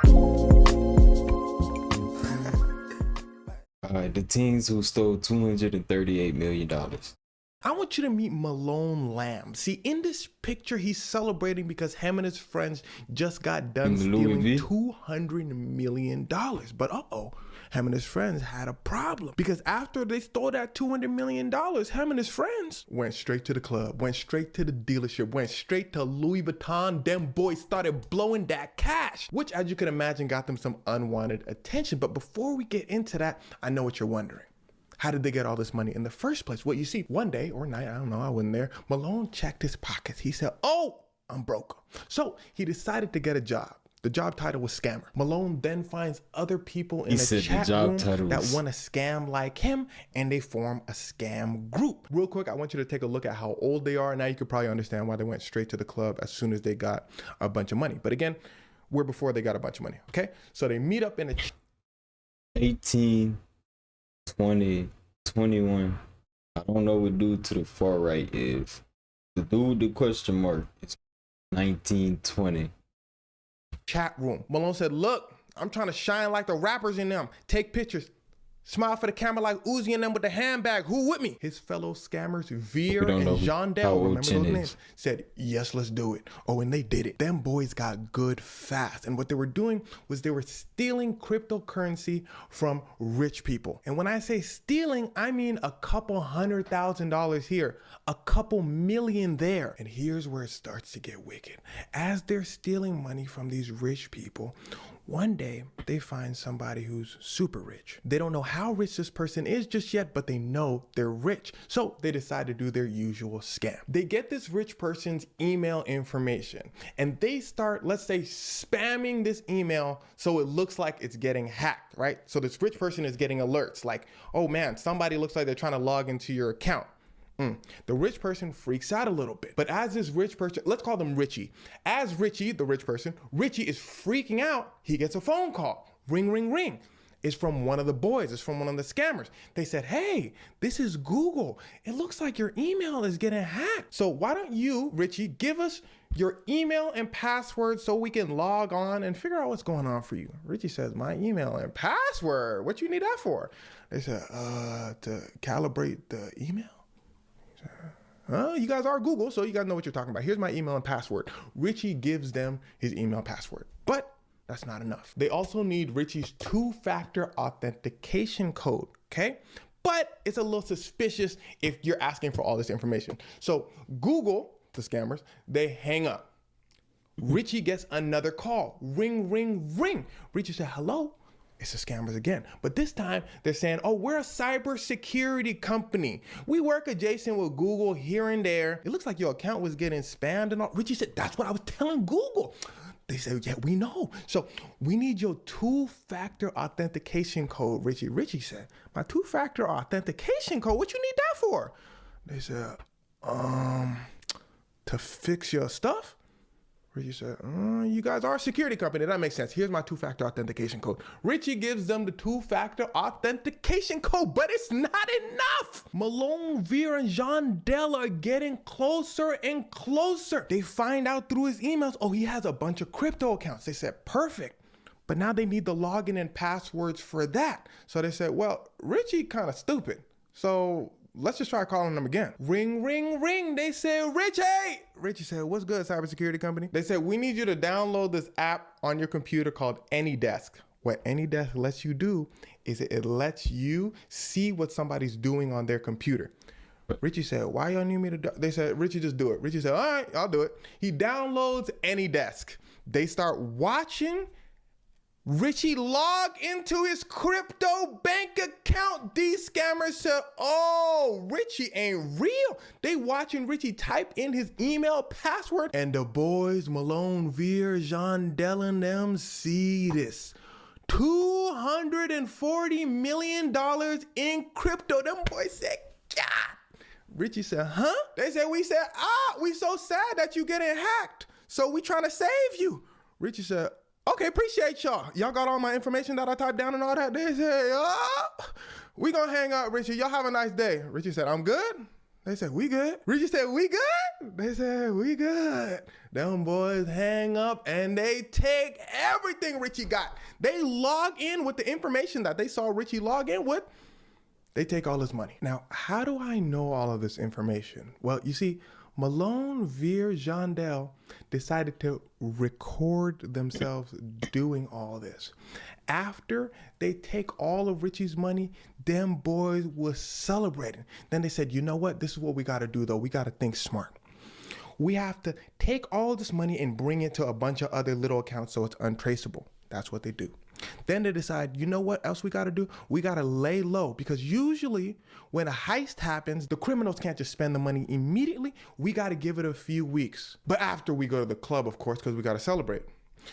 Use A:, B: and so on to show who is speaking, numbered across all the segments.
A: All right, the teens who stole $238 million.
B: I want you to meet Malone Lamb. See, in this picture, he's celebrating because him and his friends just got done stealing $200 million. But him and his friends had a problem because after they stole that $200 million, him and his friends went straight to the club, went straight to the dealership, went straight to Louis Vuitton. Them boys started blowing that cash, which, as you can imagine, got them some unwanted attention. But before we get into that, I know what you're wondering. How did they get all this money in the first place? Well, you see, one day or night, I don't know, I wasn't there, Malone checked his pockets. He said, oh, I'm broke. So he decided to get a job. The job title was scammer. Malone then finds other people in a chat room that want to scam like him, and they form a scam group. Real quick, I want you to take a look at how old they are. Now you could probably understand why they went straight to the club as soon as they got a bunch of money. But again, we're before they got a bunch of money, okay? So they meet up in a
A: 18, 20, 21. I don't know what dude to the far right is. The dude with the question mark is 19, 20.
B: Chat room. Malone said, look, I'm trying to shine like the rappers in them. Take pictures. Smile for the camera like Uzi and them with the handbag. Who with me? His fellow scammers, Veer and Jondell, remember those names, said, yes, let's do it. Oh, and they did it. Them boys got good fast. And what they were doing was they were stealing cryptocurrency from rich people. And when I say stealing, I mean a couple $100,000 here, a couple million there. And here's where it starts to get wicked. As they're stealing money from these rich people, one day they find somebody who's super rich. They don't know how rich this person is just yet, but they know they're rich. So they decide to do their usual scam. They get this rich person's email information and they start, let's say, spamming this email so it looks like it's getting hacked, right? So this rich person is getting alerts like, oh man, somebody looks like they're trying to log into your account. The rich person freaks out a little bit. But as this rich person, let's call them Richie. As Richie, the rich person, Richie is freaking out, he gets a phone call. Ring, ring, ring. It's from one of the boys. It's from one of the scammers. They said, hey, this is Google. It looks like your email is getting hacked. So why don't you, Richie, give us your email and password so we can log on and figure out what's going on for you. Richie says, my email and password? What you need that for? They said, to calibrate the email. You guys are Google, so you guys know what you're talking about. Here's my email and password. Richie gives them his email password, but that's not enough. They also need Richie's two-factor authentication code, okay? But it's a little suspicious if you're asking for all this information. So Google, the scammers, they hang up. Richie gets another call. Ring, ring, ring. Richie said, hello? It's the scammers again. But this time they're saying, oh, we're a cybersecurity company. We work adjacent with Google here and there. It looks like your account was getting spammed and all. Richie said, that's what I was telling Google. They said, yeah, we know. So we need your two-factor authentication code, Richie. Richie said, my two-factor authentication code? What you need that for? They said, to fix your stuff? Richie said, you guys are a security company. That makes sense. Here's my two-factor authentication code. Richie gives them the two-factor authentication code, but it's not enough. Malone, Veer, and Jondell are getting closer and closer. They find out through his emails, oh, he has a bunch of crypto accounts. They said, perfect. But now they need the login and passwords for that. So they said, well, Richie kind of stupid. So let's just try calling them again. Ring, ring, ring. They said, Richie. Richie said, what's good, cybersecurity company? They said, we need you to download this app on your computer called AnyDesk. What AnyDesk lets you do is it lets you see what somebody's doing on their computer. Richie said, why y'all need me to do? They said, Richie, just do it. Richie said, all right, I'll do it. He downloads AnyDesk. They start watching Richie log into his crypto bank account. These scammers said, oh, Richie ain't real. They watching Richie type in his email password, and the boys, Malone, Veer, Jondell, and them see this. $240 million in crypto. Them boys said, God. Richie said, huh? They said, we said, we so sad that you getting hacked. So we trying to save you. Richie said, okay, appreciate y'all. Y'all got all my information that I typed down and all that? They said, we gonna hang up, Richie. Y'all have a nice day. Richie said, I'm good. They said, we good. Richie said, we good. They said, we good. Them boys hang up and they take everything Richie got. They log in with the information that they saw Richie log in with. They take all his money. Now, how do I know all of this information? Well, you see, Malone, Veer, Jandel decided to record themselves doing all this. After they take all of Richie's money, them boys was celebrating. Then they said, you know what? This is what we got to do, though. We got to think smart. We have to take all this money and bring it to a bunch of other little accounts so it's untraceable. That's what they do. Then they decide, you know what else we got to do? We got to lay low, because usually when a heist happens, the criminals can't just spend the money immediately. We got to give it a few weeks. But after we go to the club, of course, because we got to celebrate.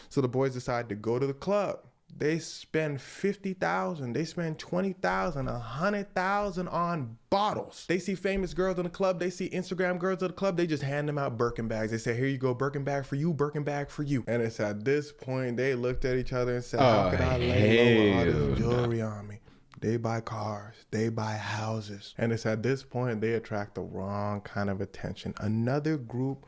B: So the boys decide to go to the club. They spend $50,000, they spend $20,000, $100,000 on bottles. They see famous girls in the club, they see Instagram girls in the club, they just hand them out Birkin bags. They say, here you go, Birkin bag for you, Birkin bag for you. And it's at this point, they looked at each other and said, how can I lay low with all this jewelry on me? They buy cars, they buy houses. And it's at this point, they attract the wrong kind of attention. Another group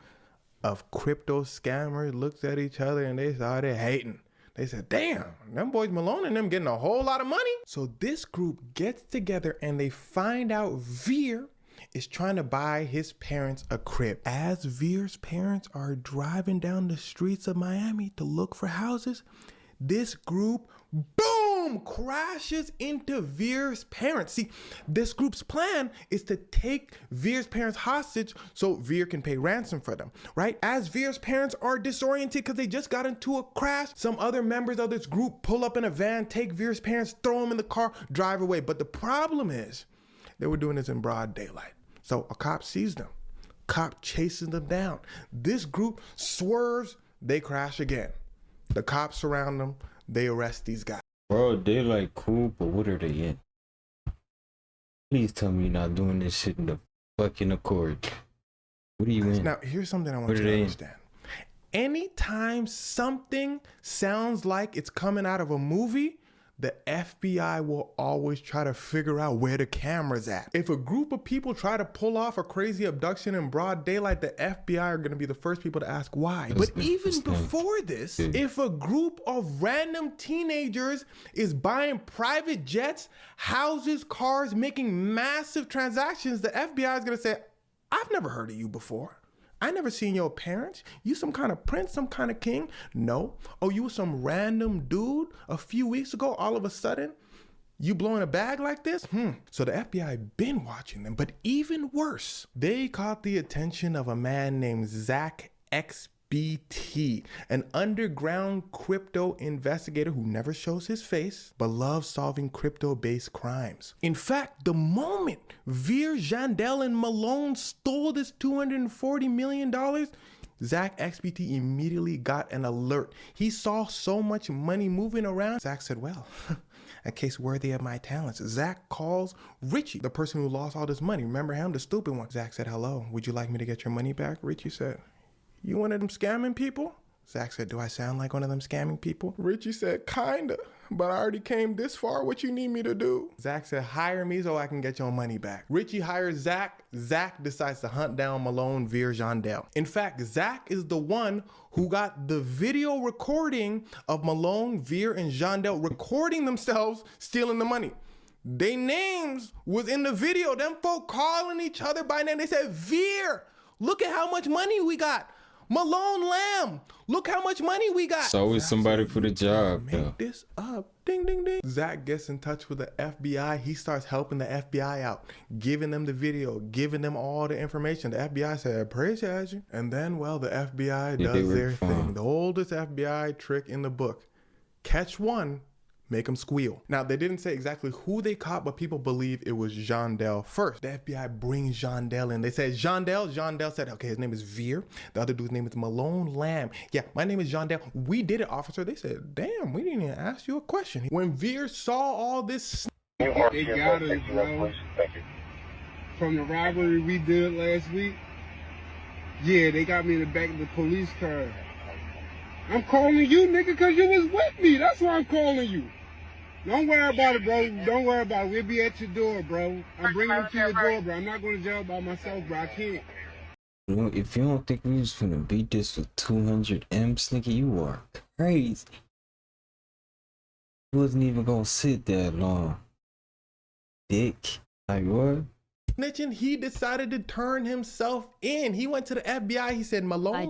B: of crypto scammers looked at each other and they started hating. They said, damn, them boys Malone and them getting a whole lot of money. So this group gets together and they find out Veer is trying to buy his parents a crib. As Veer's parents are driving down the streets of Miami to look for houses, this group, boom, crashes into Veer's parents. See, this group's plan is to take Veer's parents hostage so Veer can pay ransom for them, right? As Veer's parents are disoriented because they just got into a crash, some other members of this group pull up in a van, take Veer's parents, throw them in the car, drive away. But the problem is they were doing this in broad daylight. So a cop sees them. Cop chases them down. This group swerves, they crash again. The cops surround them, they arrest these guys.
A: Bro, they like cool, but what are they in? Please tell me you're not doing this shit in the fucking Accord. What are you in?
B: Now, here's something I want you to understand. Anytime something sounds like it's coming out of a movie, the FBI will always try to figure out where the camera's at. If a group of people try to pull off a crazy abduction in broad daylight, the FBI are going to be the first people to ask why. But even before this, if a group of random teenagers is buying private jets, houses, cars, making massive transactions, the FBI is going to say, I've never heard of you before. I never seen your parents. You some kind of prince, some kind of king? No. Oh, you was some random dude a few weeks ago, all of a sudden? You blowing a bag like this? So the FBI been watching them, but even worse, they caught the attention of a man named Zach XBT, an underground crypto investigator who never shows his face, but loves solving crypto-based crimes. In fact, the moment Veer, Jandel, and Malone stole this $240 million, Zach XBT immediately got an alert. He saw so much money moving around. Zach said, well, a case worthy of my talents. Zach calls Richie, the person who lost all this money. Remember him, the stupid one. Zach said, hello, would you like me to get your money back? Richie said, you one of them scamming people? Zach said, do I sound like one of them scamming people? Richie said, kinda, but I already came this far. What you need me to do? Zach said, hire me so I can get your money back. Richie hires Zach. Zach decides to hunt down Malone, Veer, Jandel. In fact, Zach is the one who got the video recording of Malone, Veer, and Jandel recording themselves stealing the money. Their names was in the video. Them folk calling each other by name. They said, Veer, look at how much money we got. Malone Lamb, look how much money we got.
A: It's always somebody for the job.
B: Make this up. Ding, ding, ding. Zach gets in touch with the FBI. He starts helping the FBI out, giving them the video, giving them all the information. The FBI said, appreciate you. And then, well, the FBI does their thing. The oldest FBI trick in the book. Catch one, make them squeal. Now, they didn't say exactly who they caught, but people believe it was Jandel first. The FBI brings Jandel in. They said, Jandel. Jandel said, okay, his name is Veer. The other dude's name is Malone Lamb. Yeah, my name is Jandel. We did it, officer. They said, damn, we didn't even ask you a question. When Veer saw all this,
C: they got us, bro. From the robbery we did last week, yeah, they got me in the back of the police car. I'm calling you, nigga, because you was with me. That's why I'm calling you. Don't worry about it, bro. Don't worry about it. We'll be at your door, bro. I'm bringing them to your door, bro. I'm not going to jail by myself, bro. I can't.
A: If you don't think we was finna beat this with 200 M's, nigga, you are crazy. He wasn't even gonna sit that long. Dick. Like, what?
B: Snitching, he decided to turn himself in. He went to the FBI. He said, Malone,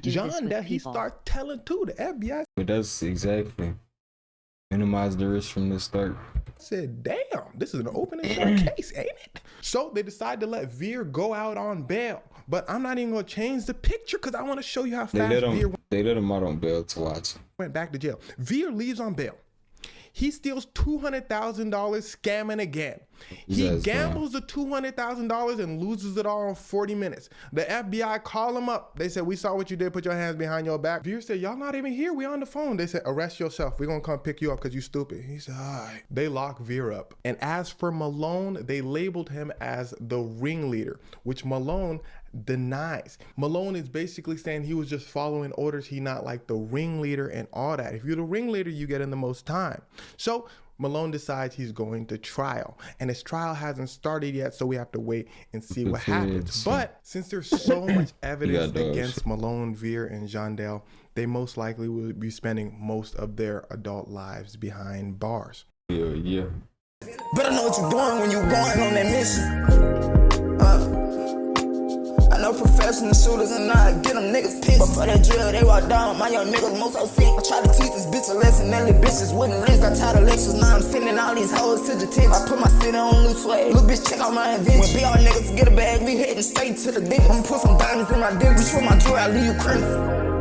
B: John, that he started telling to the FBI.
A: But that's exactly. Minimize the risk from the start.
B: Said, damn, this is an open and shut case, ain't it? So they decided to let Veer go out on bail. But I'm not even gonna change the picture because I want to show you how fast Veer
A: they let him out on bail to watch.
B: Went back to jail. Veer leaves on bail. He steals $200,000 scamming again. He gambles the $200,000 and loses it all in 40 minutes. The FBI call him up. They said, we saw what you did. Put your hands behind your back. Veer said, y'all not even here. We on the phone. They said, arrest yourself. We're going to come pick you up because you stupid. He said, all right. They lock Veer up. And as for Malone, they labeled him as the ringleader, which Malone denies. Malone is basically saying he was just following orders. He not like the ringleader and all that. If you're the ringleader, you get in the most time. So Malone decides he's going to trial, and his trial hasn't started yet, so we have to wait and see what happens. But since there's so much evidence against Malone, Veer, and Jondell, they most likely will be spending most of their adult lives behind bars.
A: Yeah.
D: Better know what you're doing when you're going on that mission. I know professional shooters and I get them niggas pissed. But for that drill, they walk down. My young niggas most so sick. I try to teach this bitch a lesson. That little bitches wouldn't rinse. I tired of lectures. Now I'm sending all these hoes to the tip. I put my city on loose swag. Little bitch, check out my invention. When BR niggas get a bag, we heading straight to the dick. I'ma put some diamonds in my dick. Reach for my jewelry, I leave you crimson.